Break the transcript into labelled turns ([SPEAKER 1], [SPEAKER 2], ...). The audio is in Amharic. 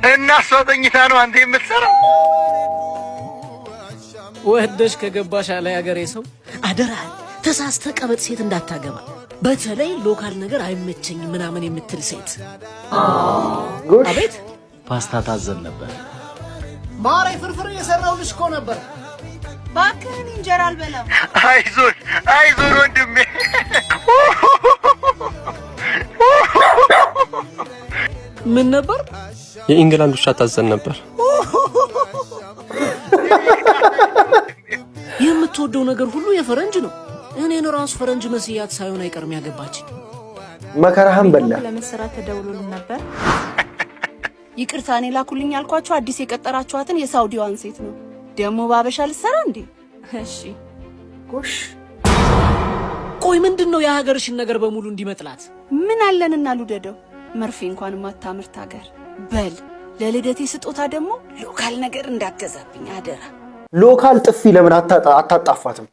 [SPEAKER 1] እና እሷ ተኝታ ነው አንተ የምትሰራው?
[SPEAKER 2] ወደሽ ከገባሽ አለ ያገሬ ሰው አደራ ተሳስተ ቀበጥ ሴት እንዳታገባ። በተለይ ሎካል ነገር አይመቸኝ ምናምን የምትል ሴት። አቤት
[SPEAKER 3] ፓስታ ታዘን ነበር።
[SPEAKER 2] ማሬ ፍርፍር የሰራውልሽ እኮ ነበር።
[SPEAKER 4] ባክህን እንጀራ አልበላም።
[SPEAKER 1] አይዞን ወንድሜ።
[SPEAKER 2] ምን ነበር?
[SPEAKER 3] የኢንግላንድ ውሻ ታዘን ነበር።
[SPEAKER 2] የምትወደው ነገር ሁሉ የፈረንጅ ነው። እኔን ራሱ ፈረንጅ መስያት ሳይሆን አይቀርም ያገባችኝ።
[SPEAKER 5] መከራህን በላ።
[SPEAKER 4] ለመሰራት ተደውሎልን ነበር። ይቅርታ እኔ ላኩልኝ ያልኳችሁ አዲስ የቀጠራችኋትን የሳውዲዋን ሴት ነው። ደሞ ባበሻ ልሰራ እንዴ? እሺ ጎሽ።
[SPEAKER 2] ቆይ ምንድነው የሀገርሽን ነገር በሙሉ እንዲመጥላት?
[SPEAKER 4] ምን አለንና ልውደደው? መርፌ እንኳን ማታምርት ሀገር። በል ለልደቴ ስጦታ ደግሞ ሎካል ነገር እንዳገዛብኝ አደራ።
[SPEAKER 5] ሎካል ጥፊ ለምን አታጣፋትም?